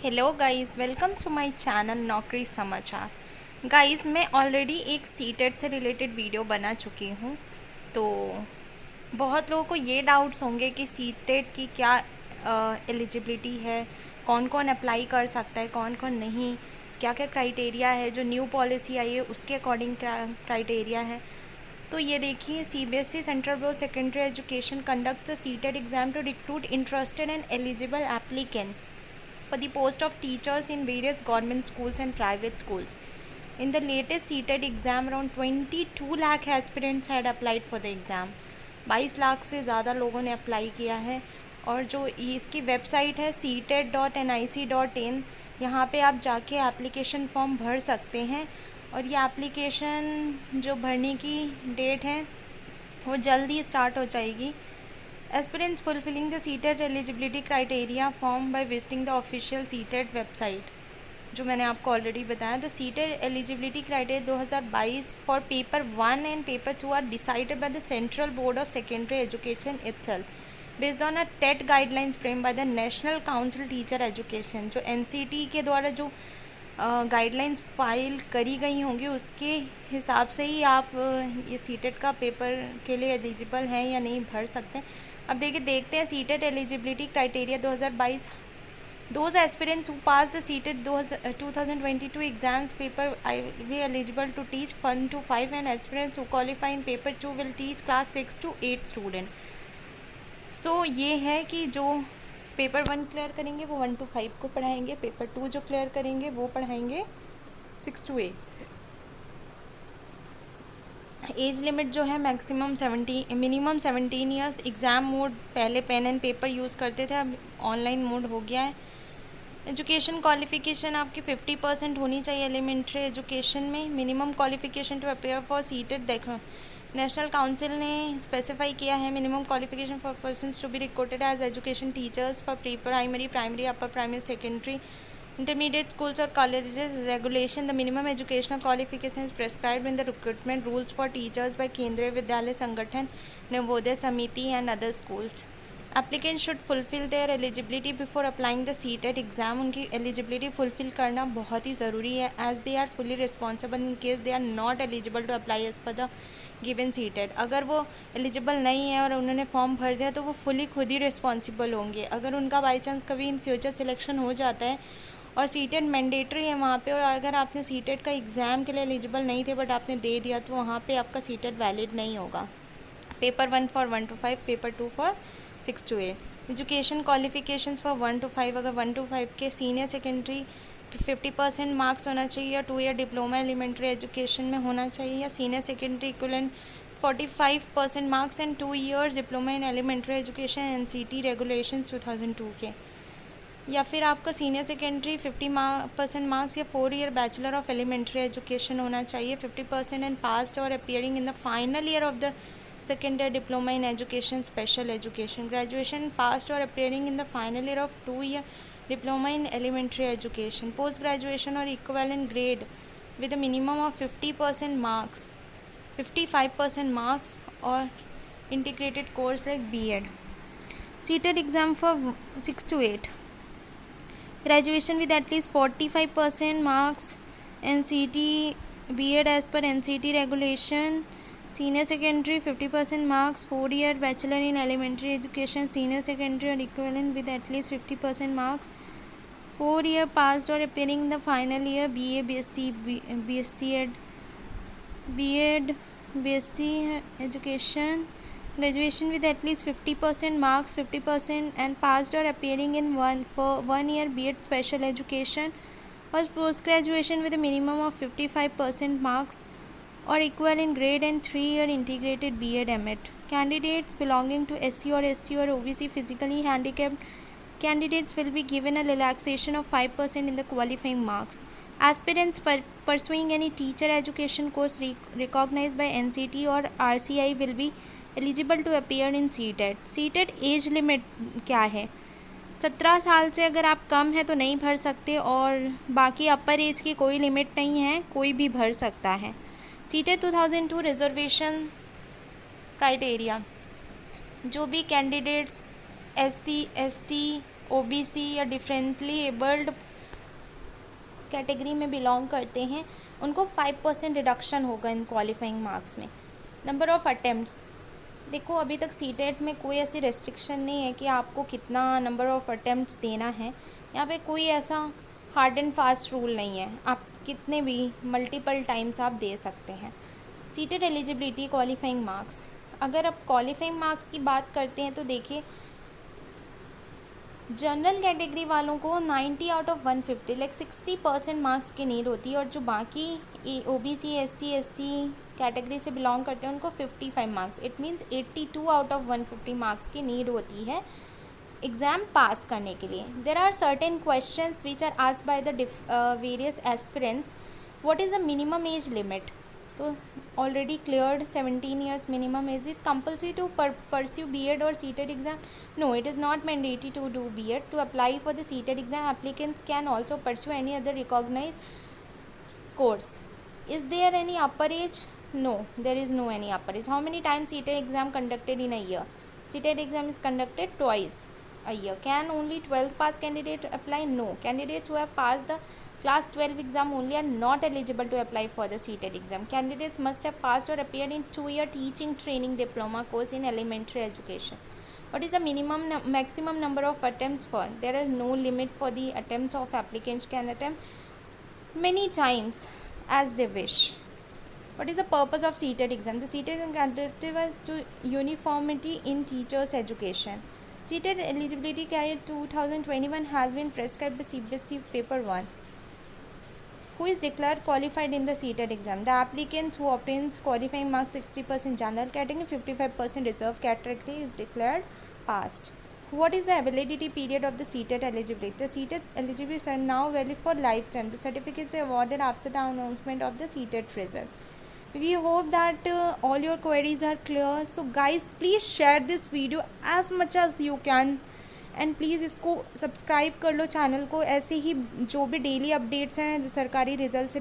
Hello guys, welcome to my channel Naukri Samachar. Guys, मैं already एक CTET से रिलेटेड वीडियो बना चुकी हूँ। तो बहुत लोगों को ये डाउट्स होंगे कि सीटेट की क्या एलिजिबिलिटी है, कौन कौन अप्लाई कर सकता है, कौन कौन नहीं, क्या क्या क्राइटेरिया है, जो न्यू पॉलिसी आई है उसके अकॉर्डिंग क्राइटेरिया है। तो ये देखिए, CBSE central board secondary education conduct the CTET exam to recruit interested and eligible applicants for the post of teachers in various government schools and private schools. In the latest CTET exam, around 22 lakh aspirants had applied for the exam. 22 lakh से ज़्यादा लोगों ने apply किया है। और जो इसकी website है ctet.nic.in, यहाँ पे आप जाके एप्लीकेशन फॉर्म भर सकते हैं। और ये एप्लीकेशन जो भरने की डेट है वो जल्दी स्टार्ट हो जाएगी। Aspirants fulfilling the CTET eligibility criteria form by visiting the official CTET website, जो मैंने आपको ऑलरेडी बताया। The CTET eligibility criteria 2022 for paper 1 and paper 2 are decided by the central board of secondary education itself based on a TET guidelines frame by the national council teacher education. जो NCT के द्वारा जो guidelines file करी गई होंगी उसके हिसाब से ही आप ये सीटेट का पेपर के लिए एलिजिबल हैं या नहीं भर सकते हैं। अब देखते हैं CTET eligibility criteria 2022। Those aspirants who pass the CTET 2022 exams paper I will be eligible to teach 1 to 5 and aspirants who qualify in paper 2 will teach class 6 to 8 student. So ये है कि जो पेपर 1 क्लियर करेंगे वो 1 to 5 को पढ़ाएंगे, paper 2 जो clear करेंगे वो पढ़ाएंगे 6 to 8। एज लिमिट जो है मिनिमम 17 ईयर्स। एग्ज़ाम मोड पहले पेन एंड पेपर यूज़ करते थे, अब ऑनलाइन मोड हो गया है। एजुकेशन क्वालिफ़िकेशन आपकी 50% होनी चाहिए एलिमेंट्री एजुकेशन में। Minimum qualification to appear for CTET देखो नेशनल काउंसिल ने स्पेसिफाई किया है। Minimum qualification for persons to be recruited as education teachers for pre primary, upper primary, secondary, intermediate schools or colleges regulation. The minimum educational qualification is prescribed in the recruitment rules for teachers by Kendriya Vidyalaya Sangathan, Navodaya Samiti and other schools. Applicants should fulfill their eligibility before applying the CTET exam. उनकी eligibility fulfill करना बहुत ही ज़रूरी है as they are fully responsible in case they are not eligible to apply as per the given CTET। अगर वो eligible नहीं है और उन्होंने फॉर्म भर दिया तो वो फुली खुद ही रिस्पॉन्सिबल होंगे। अगर उनका बाई चांस कभी इन फ्यूचर सिलेक्शन हो जाता है और सीटेट मैंडेटरी है वहाँ पे, और अगर आपने सीटेट का एग्ज़ाम के लिए एलिजिबल नहीं थे बट आपने दे दिया तो वहाँ पे आपका सीटेट वैलिड नहीं होगा। Paper 1 for 1 to 5, paper 2 for 6 to 8। Education qualifications for 1 to 5, अगर 1 to 5 के सीनियर सेकेंडरी 50% मार्क्स होना चाहिए या 2 ईयर डिप्लोमा एलिमेंट्री एजुकेशन में होना चाहिए, या senior secondary equivalent 45% marks and 2 years diploma in elementary education NCT regulation 2002 के, या फिर आपका सीनियर सेकेंडरी 50% मार्क्स या 4 year bachelor of elementary education होना चाहिए, 50% एंड पास्ड और appearing in the final year of the second year diploma in education special education, graduation passed और appearing in the final year of 2 year diploma in elementary education, post graduation और equivalent grade with a minimum of 50% marks, 55% marks और integrated course like BEd। CTET exam for 6 to 8, graduation with at least 45% marks, NCT BEd as per NCT regulation, senior secondary 50% marks, 4 year bachelor in elementary education, senior secondary or equivalent with at least 50% marks, 4 year passed or appearing in the final year BA BSc BSc education, graduation with at least 50% marks, 50% and passed or appearing in 1 year BEd special education, or post graduation with a minimum of 55% marks or equal in grade and 3 year integrated BEd MAT. Candidates belonging to SC or ST or OBC physically handicapped candidates will be given a relaxation of 5% in the qualifying marks. Aspirants pursuing any teacher education course recognized by NCT or RCI will be eligible to appear in CTET. CTET age limit क्या है? 17 साल से अगर आप कम है तो नहीं भर सकते, और बाकी अपर एज की कोई लिमिट नहीं है, कोई भी भर सकता है। सीटेट 2002 रिजर्वेशन क्राइटेरिया, जो भी कैंडिडेट्स SC ST OBC या डिफरेंटली एबल्ड कैटेगरी में बिलोंग करते हैं उनको 5% रिडक्शन होगा इन क्वालिफाइंग मार्क्स में। नंबर ऑफ़ अटेम्प्ट्स, देखो अभी तक सीटेट में कोई ऐसी रेस्ट्रिक्शन नहीं है कि आपको कितना नंबर ऑफ़ अटेम्प्ट्स देना है। यहाँ पे कोई ऐसा हार्ड एंड फास्ट रूल नहीं है, आप कितने भी मल्टीपल टाइम्स आप दे सकते हैं। सीटेट एलिजिबिलिटी क्वालिफाइंग मार्क्स, अगर आप क्वालिफाइंग मार्क्स की बात करते हैं तो देखिए जनरल कैटेगरी वालों को 90 आउट ऑफ 150 लाइक 60% मार्क्स की नीड होती है, और जो बाकी OBC SC ST कैटेगरी से बिलोंग करते हैं उनको 55 marks, it means 82 out of 150 marks की नीड होती है एग्ज़ाम पास करने के लिए। There are certain questions which are asked by the various aspirants, what is the minimum age limit, तो already cleared 17 years minimum. Is it compulsory to pursue B.Ed or C.Ted exam? No, it is not mandatory to do B.Ed. To apply for the C.Ted exam, applicants can also pursue any other recognized course. Is there any upper age? No, there is no any upper age. How many times C.Ted exam conducted in a year? C.Ted exam is conducted twice a year. Can only 12th pass candidate apply? No, candidates who have passed the Class 12 exam only are not eligible to apply for the CTET exam. Candidates must have passed or appeared in 2-year teaching training diploma course in elementary education. What is the maximum number of attempts for? There is no limit for the attempts of applicants can attempt many times as they wish. What is the purpose of CTET exam? The CTET exam conducted to uniformity in teachers' education. CTET eligibility carried 2021 has been prescribed by CBSE Paper 1. Who is declared qualified in the CTET exam? The applicants who obtains qualifying marks 60% general category, 55% reserve category is declared passed. What is the validity period of the CTET eligibility? The CTET eligibility are now valid for lifetime. The certificates are awarded after the announcement of the CTET result. We hope that all your queries are clear. So guys, please share this video as much as you can. And please इसको subscribe कर लो channel को, ऐसे ही जो भी daily updates हैं सरकारी result से